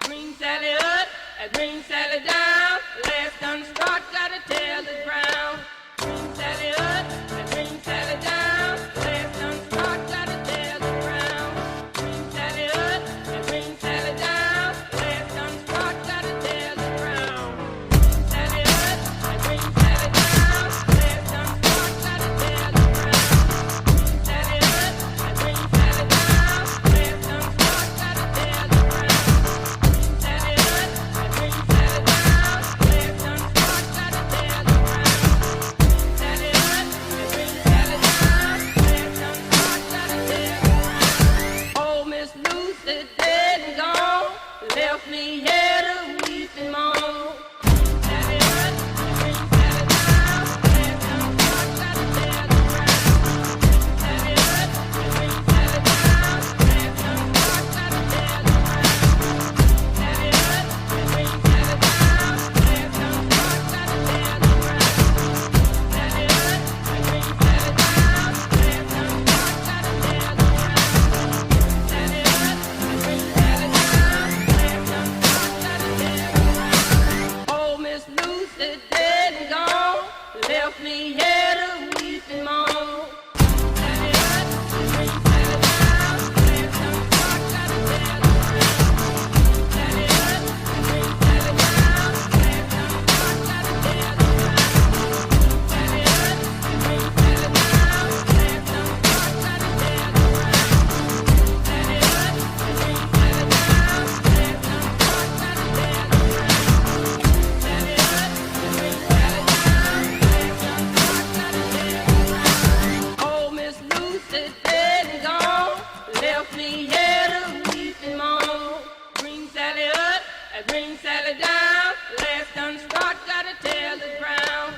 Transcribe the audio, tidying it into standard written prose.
Green Sally up, a green Sally down. Last done start, gotta tell the ground. Green Sally up, a green Sally down. Last done start, gotta tell the ground. Green Sally up, a green Sally down. Last done start, gotta tell the ground. Green Sally up, a green Sally down. Last done start, gotta tell the ground. Green Sally up, a green Sally down. Last done start, gotta tell the ground. Left me here to weep and moan. Sally up, green Sally down. Last done start, gotta tell the ground. Sally up, green Sally down. Last done start, gotta tell the ground. Sally up, green Sally down. Last done start, gotta tell the ground. Sally up, green Sally down. Last done start, gotta tell the ground. Sally up, green Sally down. Oh, Miss Lucy dead and gone, left me here to weep and moan. Sally up, green Sally down, last done start, gotta tell the ground. Sally up, green Sally down, last done start, gotta tell the ground. Sally up, green Sally down, last done start, gotta tell the ground. Sally up, green Sally down, last done start, gotta tell the ground. Oh, Miss Lucy dead and gone, left me here to weep and moan. Green Sally up, a green Sally down. Last done start, gotta tell the ground.